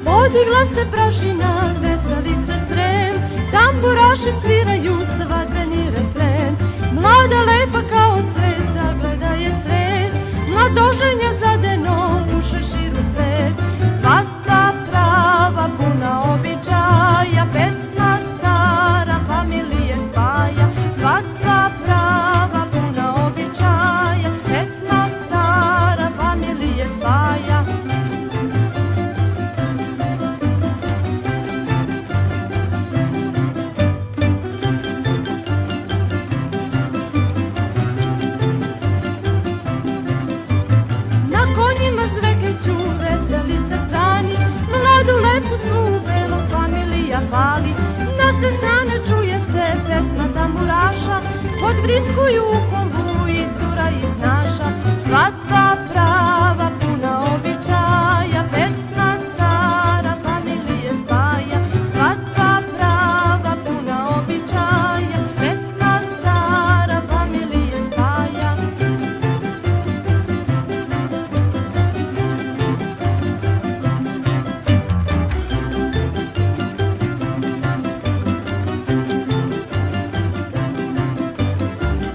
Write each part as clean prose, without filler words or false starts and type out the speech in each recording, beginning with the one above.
Podigla se prašina, veseli se Srem, tamburaši sviraju svadbeni refren. Mlada lepa kao cvet, zagleda je svet, mladoženja zadeno u šeširu cvet. Svadba prava, puna običaja, pesma stara, familije spaja. Svadba prava, puna običaja, pesma stara, familije spaja. Na sve strane čuje se pesma tamburaša, podvriskuju u kombu i cura iz naša. Svadba prava, puna običaja, pesma stara, familije spaja. Svadba prava, puna običaja, pesma stara, familije spaja.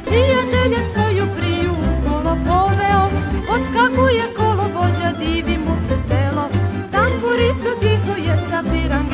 Prijatelje svoju priju u kolo poveo, poskakuje kolovođa, divi mu se selo. Tamburica tiho jeca, piranga